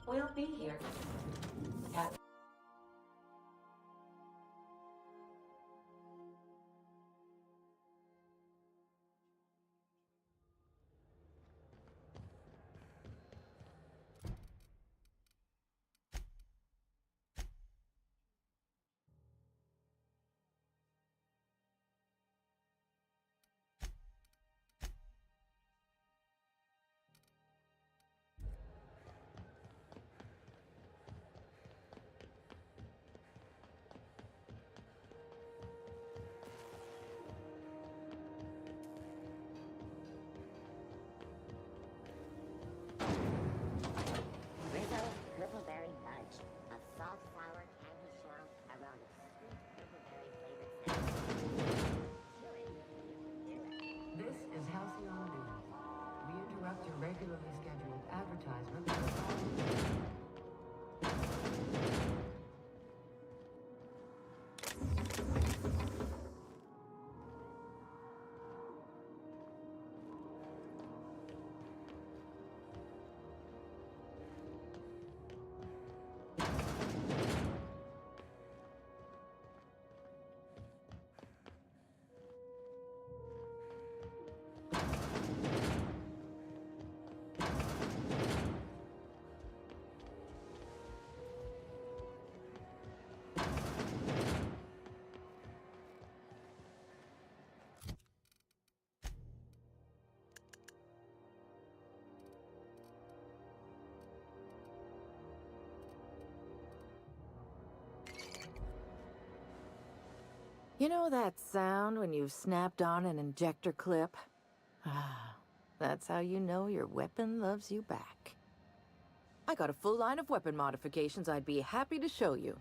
We'll be here. At Rizzo Purpleberry Fudge, a salt sour candy shell around a sweet purpleberry flavored snack. This is Halcyon News. We interrupt your regularly scheduled advertisement for the following. You know that sound when you've snapped on an injector clip? Ah, that's how you know your weapon loves you back. I got a full line of weapon modifications I'd be happy to show you.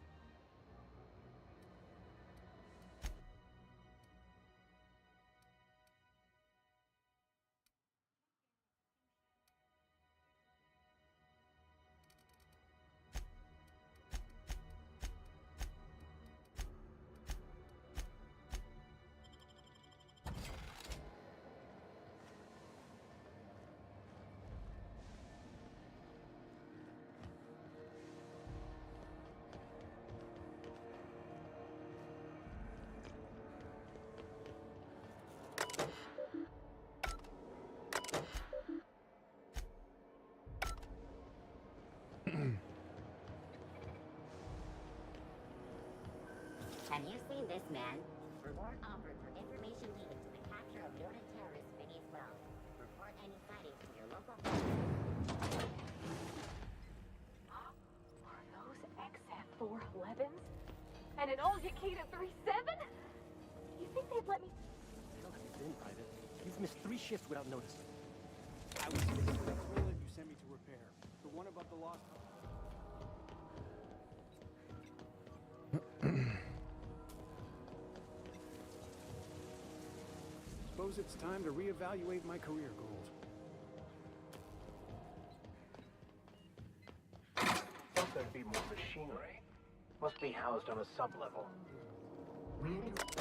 Have you seen this man? Reward offered for information leading to the capture of noted terrorist Phineas Wells. Report any sightings to your local. Are those XF411s? And an old Yakita 37? You think they'd let me... Hell have you been, Private? You've missed 3 shifts without notice. I was fixing that toilet you sent me to repair. The one above the lost... Suppose it's time to reevaluate my career goals. Thought there'd be more machinery. Must be housed on a sub-level. We inter-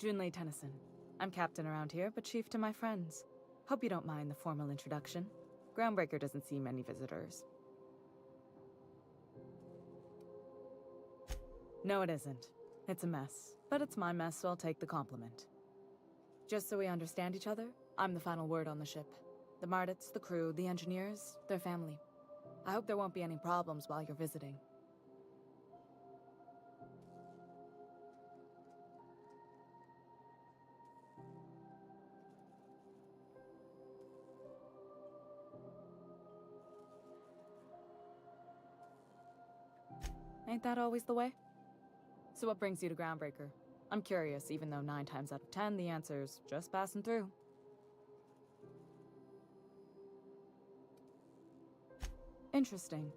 Junlei Tennyson. I'm captain around here, but chief to my friends. Hope you don't mind the formal introduction. Groundbreaker doesn't see many visitors. No, it isn't. It's a mess. But it's my mess, so I'll take the compliment. Just so we understand each other, I'm the final word on the ship. The Mardits, the crew, the engineers, their family. I hope there won't be any problems while you're visiting. Ain't that always the way? So what brings you to Groundbreaker? I'm curious, even though 9 times out of 10 the answer's just passing through. Interesting.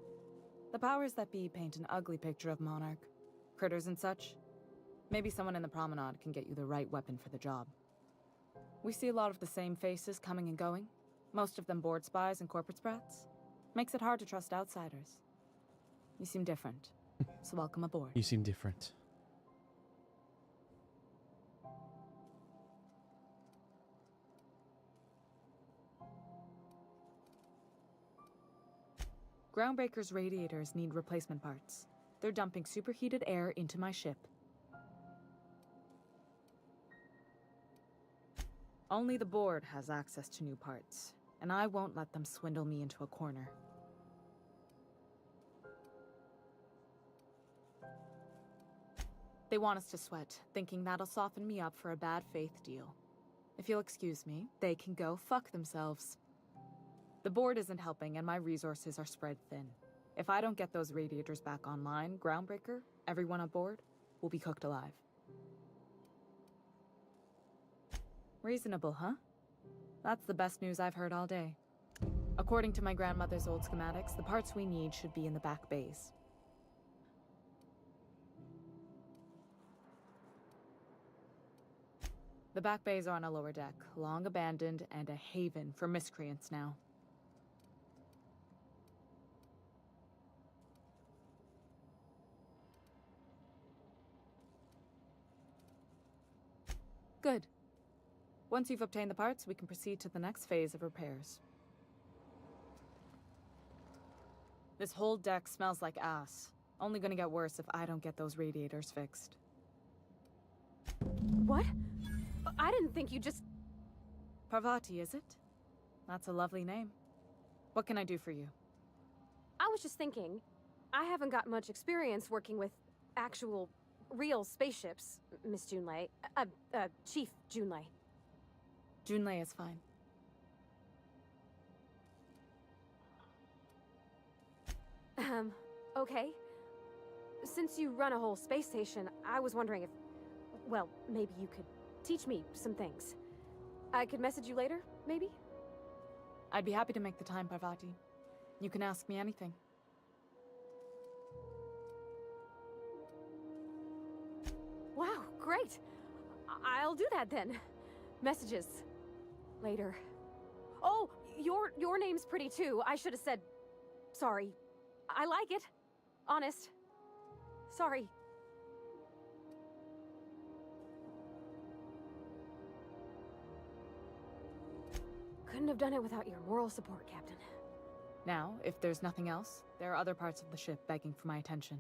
The powers that be paint an ugly picture of Monarch. Critters and such. Maybe someone in the promenade can get you the right weapon for the job. We see a lot of the same faces coming and going. Most of them board spies and corporate sprats. Makes it hard to trust outsiders. You seem different, so welcome aboard. You seem different. Groundbreaker's radiators need replacement parts. They're dumping superheated air into my ship. Only the board has access to new parts, and I won't let them swindle me into a corner. They want us to sweat, thinking that'll soften me up for a bad faith deal. If you'll excuse me, they can go fuck themselves. The board isn't helping, and my resources are spread thin. If I don't get those radiators back online, Groundbreaker, everyone aboard, will be cooked alive. Reasonable, huh? That's the best news I've heard all day. According to my grandmother's old schematics, the parts we need should be in the back bays. The back bays are on a lower deck, long abandoned and a haven for miscreants now. Good. Once you've obtained the parts, we can proceed to the next phase of repairs. This whole deck smells like ass. Only gonna get worse if I don't get those radiators fixed. What? I didn't think you just... Parvati, is it? That's a lovely name. What can I do for you? I was just thinking, I haven't got much experience working with actual, real spaceships, Miss Junlei. Chief Junlei. Junlei is fine. Okay. Since you run a whole space station, I was wondering if... Well, maybe you could teach me some things. I could message you later, maybe? I'd be happy to make the time, Parvati. You can ask me anything. Wow, great! I'll do that then. Messages. Later. Oh, your name's pretty too. I should have said... Sorry. I like it. Honest. Sorry. Couldn't have done it without your moral support, Captain. Now, if there's nothing else, there are other parts of the ship begging for my attention.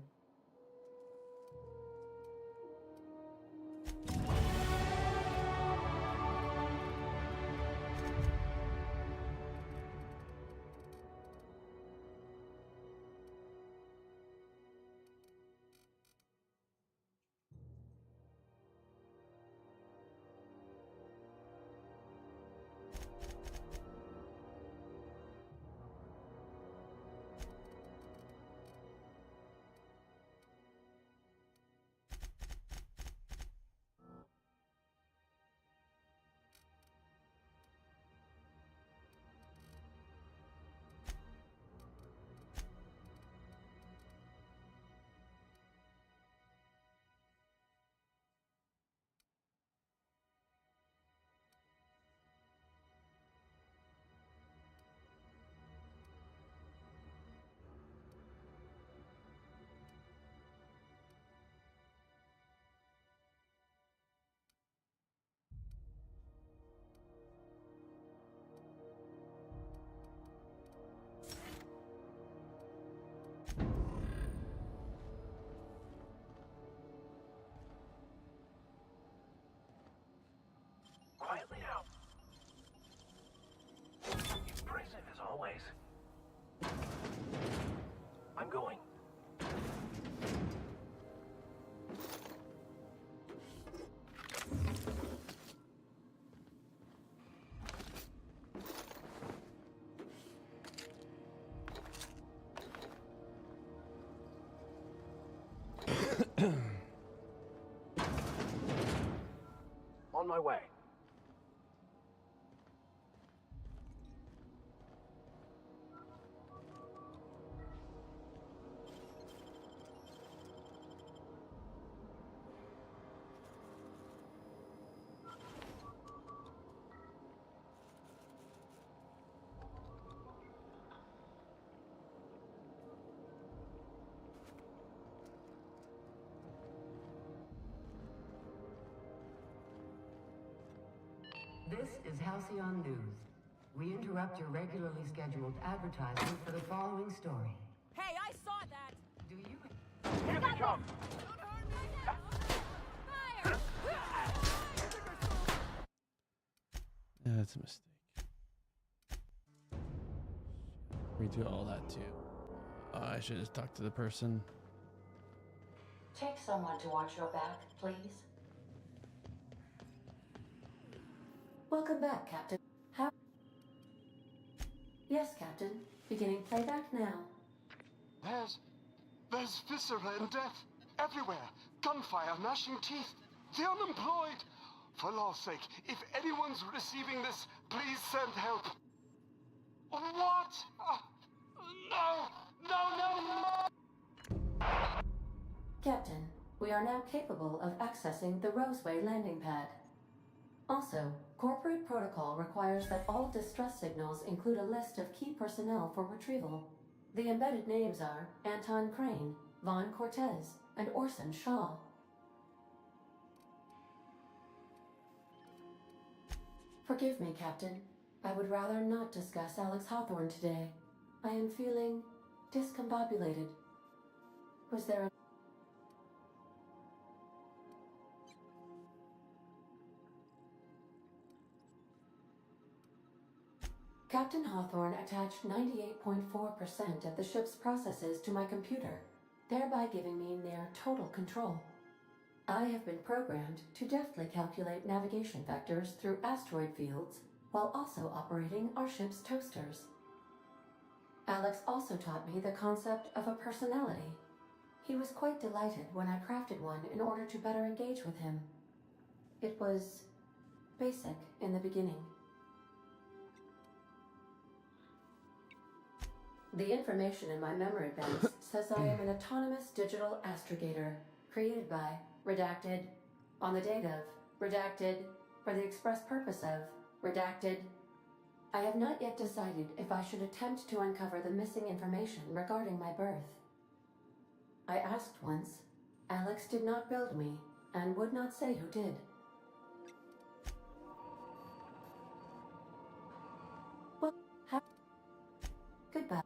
Quietly now. Impressive as always. I'm going. On my way. This is Halcyon News. We interrupt your regularly scheduled advertisement for the following story. Hey, I saw that! Do you... Here they come! That's a mistake. Redo all that too. I should just talk to the person. Take someone to watch your back, please. Welcome back, Captain. How? Yes, Captain. Beginning playback now. There's viscera and death everywhere. Gunfire, gnashing teeth. The unemployed. For law's sake, if anyone's receiving this, please send help. What? No! Captain, we are now capable of accessing the Roseway landing pad. Also, corporate protocol requires that all distress signals include a list of key personnel for retrieval. The embedded names are Anton Crane, Vaughn Cortez, and Orson Shaw. Forgive me, Captain. I would rather not discuss Alex Hawthorne today. I am feeling discombobulated. Was there a... Captain Hawthorne attached 98.4% of the ship's processes to my computer, thereby giving me near total control. I have been programmed to deftly calculate navigation vectors through asteroid fields while also operating our ship's toasters. Alex also taught me the concept of a personality. He was quite delighted when I crafted one in order to better engage with him. It was basic in the beginning. The information in my memory banks says I am an autonomous digital astrogator, created by, redacted, on the date of, redacted, for the express purpose of, redacted. I have not yet decided if I should attempt to uncover the missing information regarding my birth. I asked once. Alex did not build me, and would not say who did. Well, goodbye.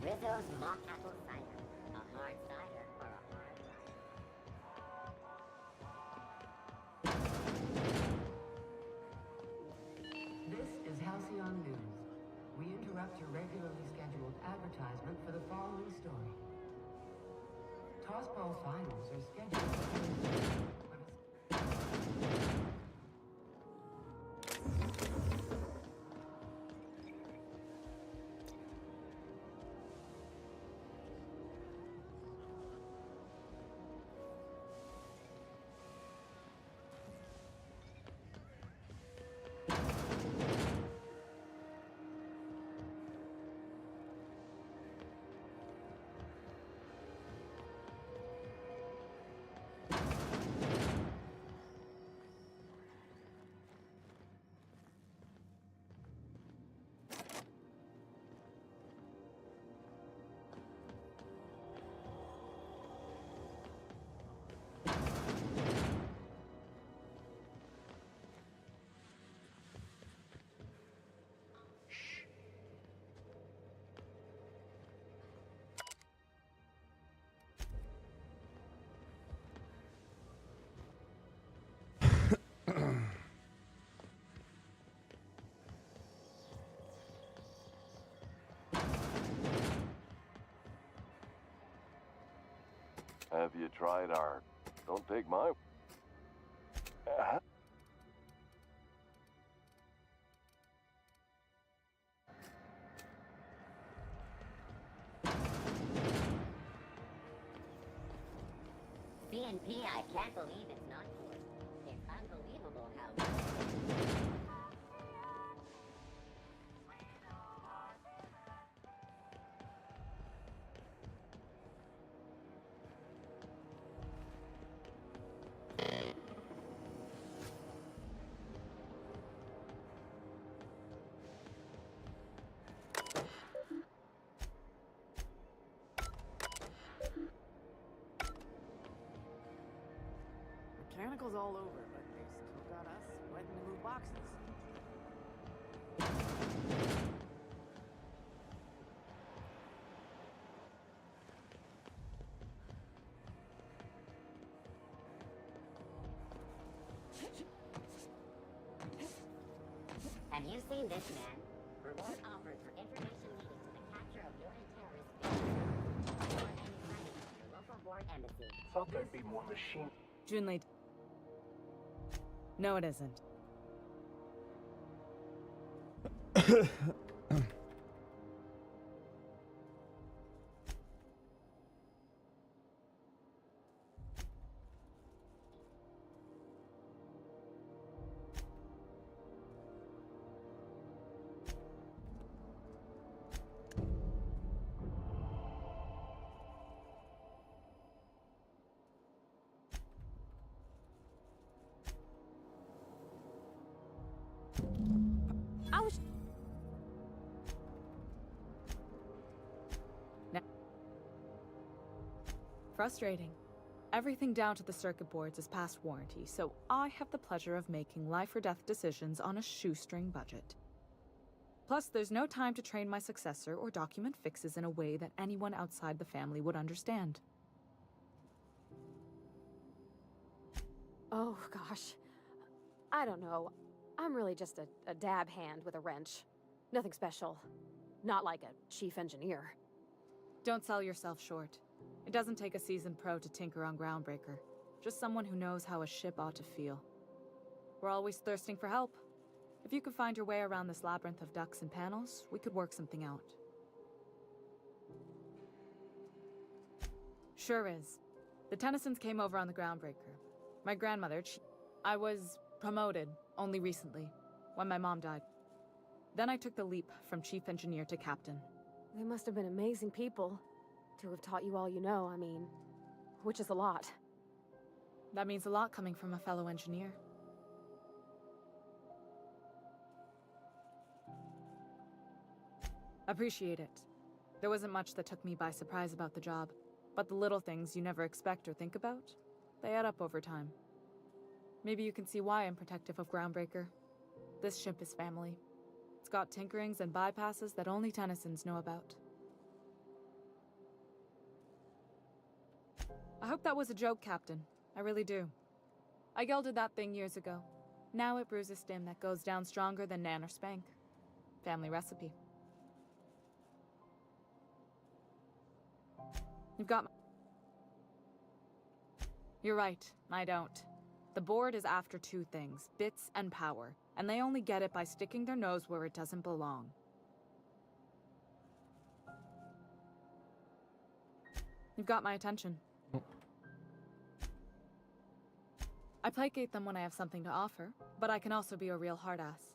Rizzo's mock apple cider. A hard cider for a hard life. This is Halcyon News. We interrupt your regularly scheduled advertisement for the following story. Tossball finals are scheduled for Thursday, but Have you tried our... Don't take my... BNP, I can't believe it's not yours. It's unbelievable how... Mechanicals all over, but they still got us sweating to move boxes. Have you seen this man? Reward offered for information leading to the capture of Jordan terrorist figures. Report any findings to your local board embassy. Thought there'd be more machine. Junlei. No, it isn't. I was. Frustrating. Everything down to the circuit boards is past warranty, so I have the pleasure of making life or death decisions on a shoestring budget. Plus, there's no time to train my successor or document fixes in a way that anyone outside the family would understand. Oh, gosh. I don't know. I'm really just a dab hand with a wrench. Nothing special. Not like a chief engineer. Don't sell yourself short. It doesn't take a seasoned pro to tinker on Groundbreaker. Just someone who knows how a ship ought to feel. We're always thirsting for help. If you could find your way around this labyrinth of ducts and panels, we could work something out. Sure is. The Tennysons came over on the Groundbreaker. My grandmother, I was promoted only recently, when my mom died. Then I took the leap from chief engineer to captain. They must have been amazing people to have taught you all you know, I mean, which is a lot. That means a lot coming from a fellow engineer. Appreciate it. There wasn't much that took me by surprise about the job, but the little things you never expect or think about, they add up over time. Maybe you can see why I'm protective of Groundbreaker. This ship is family. It's got tinkerings and bypasses that only Tennysons know about. I hope that was a joke, Captain. I really do. I gelded that thing years ago. Now it brews a stem that goes down stronger than Nan or Spank. Family recipe. You've got You're right, I don't. The board is after two things, bits and power, and they only get it by sticking their nose where it doesn't belong. You've got my attention. I placate them when I have something to offer, but I can also be a real hard-ass.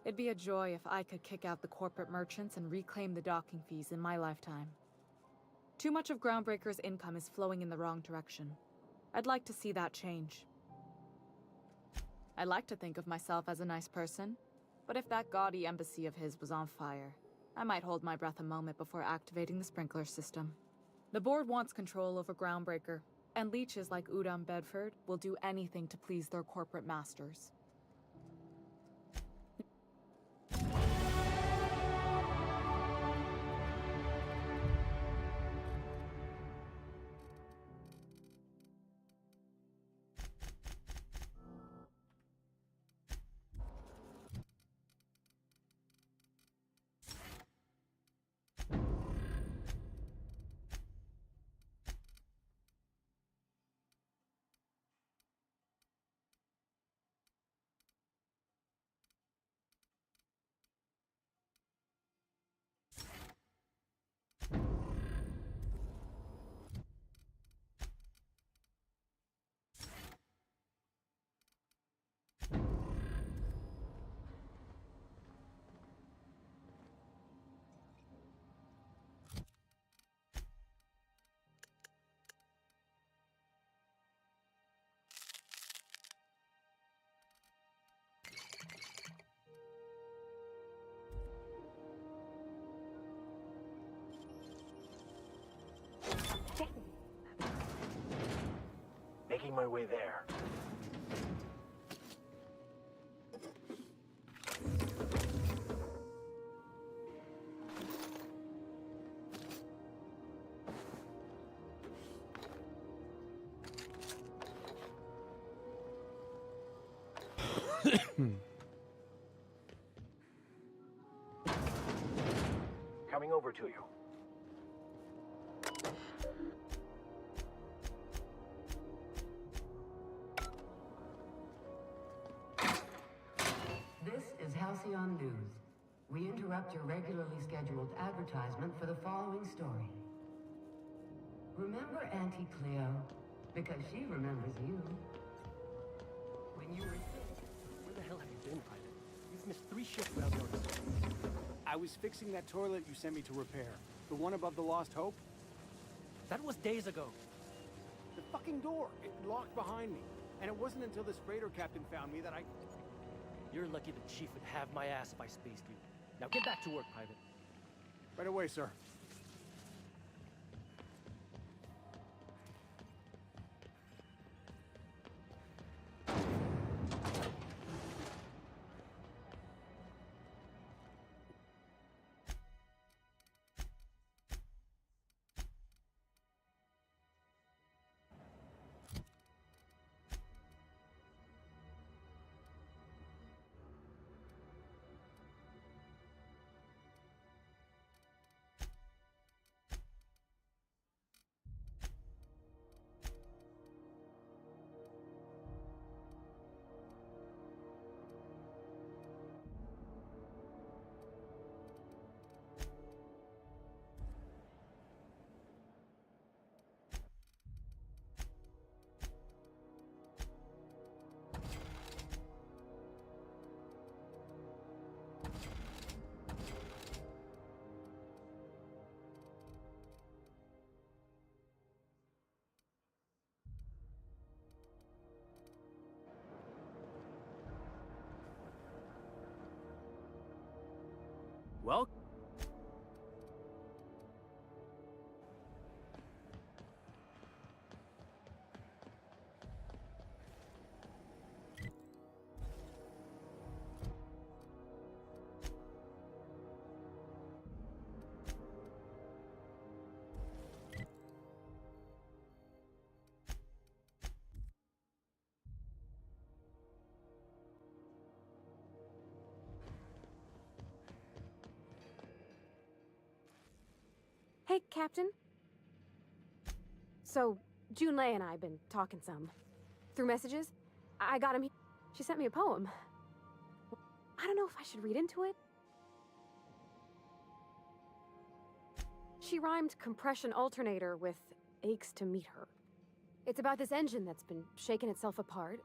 It'd be a joy if I could kick out the corporate merchants and reclaim the docking fees in my lifetime. Too much of Groundbreaker's income is flowing in the wrong direction. I'd like to see that change. I like to think of myself as a nice person, but if that gaudy embassy of his was on fire, I might hold my breath a moment before activating the sprinkler system. The board wants control over Groundbreaker, and leeches like Udom Bedford will do anything to please their corporate masters. my way there. Coming over to you. This is Halcyon News. We interrupt your regularly scheduled advertisement for the following story. Remember Auntie Cleo? Because she remembers you. When you were Where the hell have you been, Private? You've missed 3 shifts without notice. I was fixing that toilet you sent me to repair. The one above the Lost Hope? That was days ago. The fucking door. It locked behind me. And it wasn't until this freighter captain found me that I... You're lucky the chief would have my ass if I spaced you. Now get back to work, Private. Right away, sir. Well... Hey, Captain. So, Junlei and I have been talking some. Through messages. I got him. She sent me a poem. I don't know if I should read into it. She rhymed compression alternator with aches to meet her. It's about this engine that's been shaking itself apart.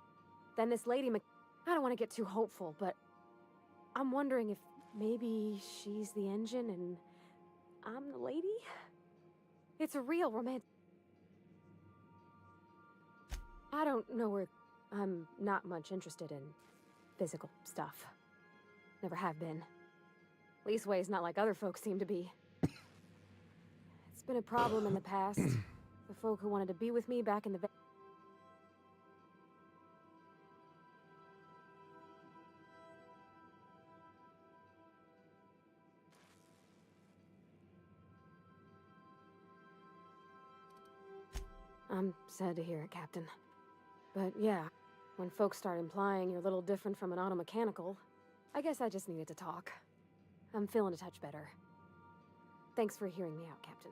Then this lady I don't want to get too hopeful, but I'm wondering if maybe she's the engine and I'm the lady? It's a real romantic... I don't know where... I'm not much interested in physical stuff. Never have been. Leastways not like other folks seem to be. It's been a problem in the past. The folk who wanted to be with me back in the... I'm sad to hear it, Captain. But yeah, when folks start implying you're a little different from an automechanical, I guess I just needed to talk. I'm feeling a touch better. Thanks for hearing me out, Captain.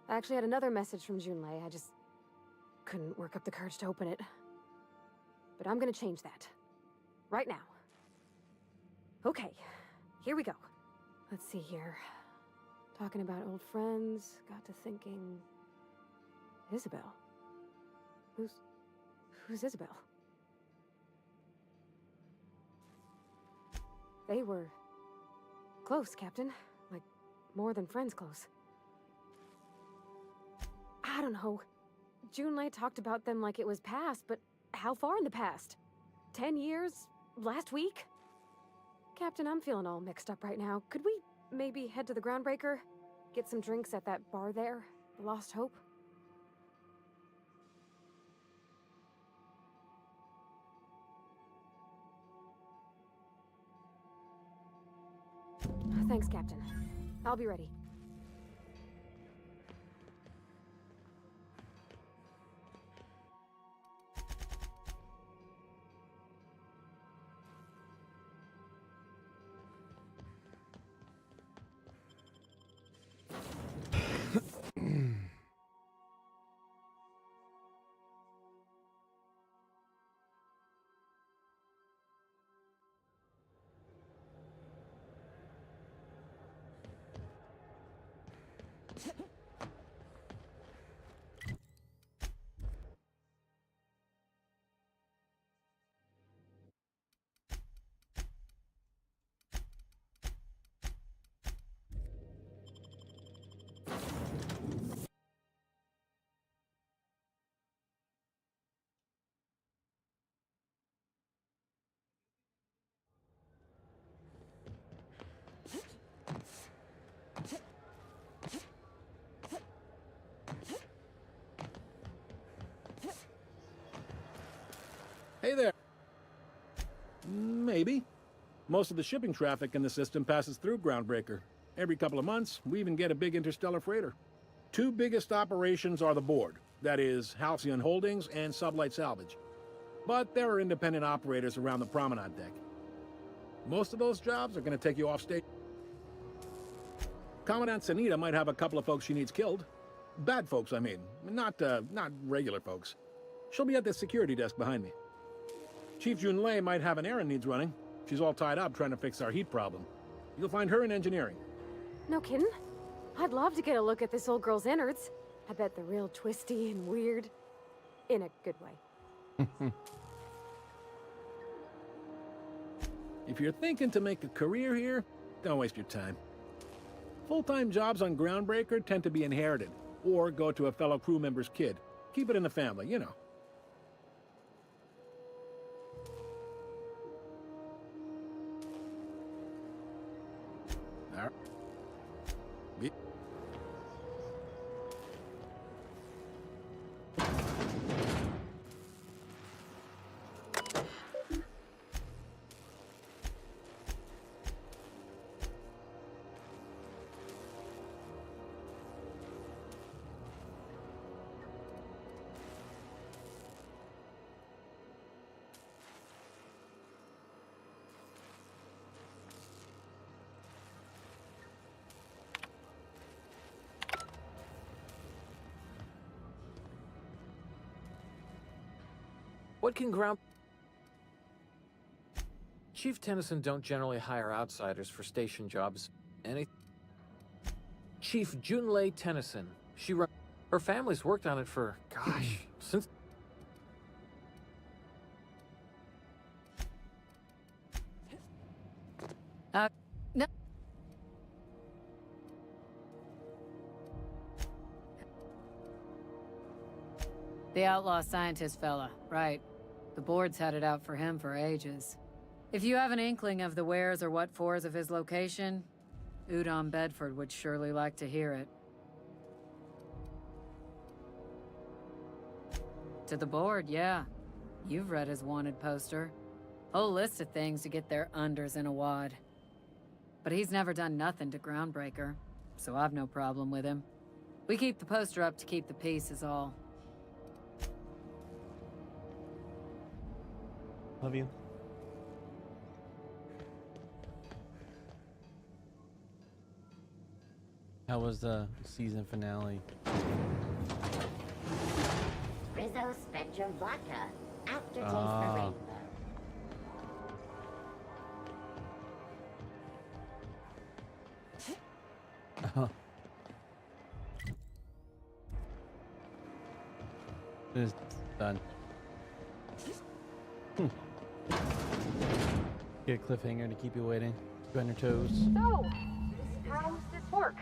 I actually had another message from Junlei. I just couldn't work up the courage to open it. But I'm gonna change that. Right now. Okay, here we go. Let's see here. Talking about old friends, got to thinking... Isabel? Who's Isabel? They were close, Captain. Like, more than friends close. I don't know. Junlei talked about them like it was past, but how far in the past? 10 years? Last week? Captain, I'm feeling all mixed up right now. Could we maybe head to the Groundbreaker? Get some drinks at that bar there? The Lost Hope? Thanks, Captain. I'll be ready. Hey there. Maybe. Most of the shipping traffic in the system passes through Groundbreaker. Every couple of months, we even get a big interstellar freighter. Two biggest operations are the board. That is, Halcyon Holdings and Sublight Salvage. But there are independent operators around the promenade deck. Most of those jobs are going to take you off stage. Commandant Sanita might have a couple of folks she needs killed. Bad folks, I mean. Not regular folks. She'll be at the security desk behind me. Chief Junlei might have an errand needs running. She's all tied up trying to fix our heat problem. You'll find her in engineering. No kidding? I'd love to get a look at this old girl's innards. I bet they're real twisty and weird. In a good way. If you're thinking to make a career here, don't waste your time. Full-time jobs on Groundbreaker tend to be inherited, or go to a fellow crew member's kid. Keep it in the family, you know. All right. What can Chief Tennyson don't generally hire outsiders for station jobs. Chief Junlei Tennyson. Her family's worked on it for, gosh, since... No. The outlaw scientist fella, right. The board's had it out for him for ages. If you have an inkling of the wheres or what-fors of his location, Udon Bedford would surely like to hear it. To the board, yeah. You've read his wanted poster. Whole list of things to get their unders in a wad. But he's never done nothing to Groundbreaker, so I've no problem with him. We keep the poster up to keep the peace is all. Love you. How was the season finale? Rizzo Spectrum Vodka. Aftertaste for rainbow. It's done. Get a cliffhanger to keep you waiting. Keep you on your toes. So, how's this work?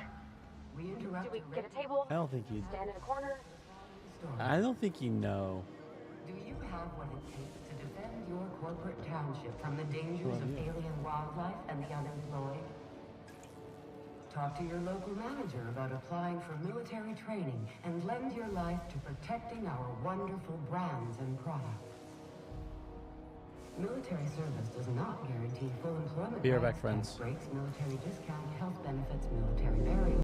We Do interrupt. we get a table? I don't think you. Stand in a corner? I don't think you know. Do you have what it takes to defend your corporate township from the dangers of alien wildlife and the unemployed? Talk to your local manager about applying for military training and lend your life to protecting our wonderful brands and products. Military service does not guarantee full employment. Be right back, rights, friends. tax breaks, military discount, health benefits, military burial.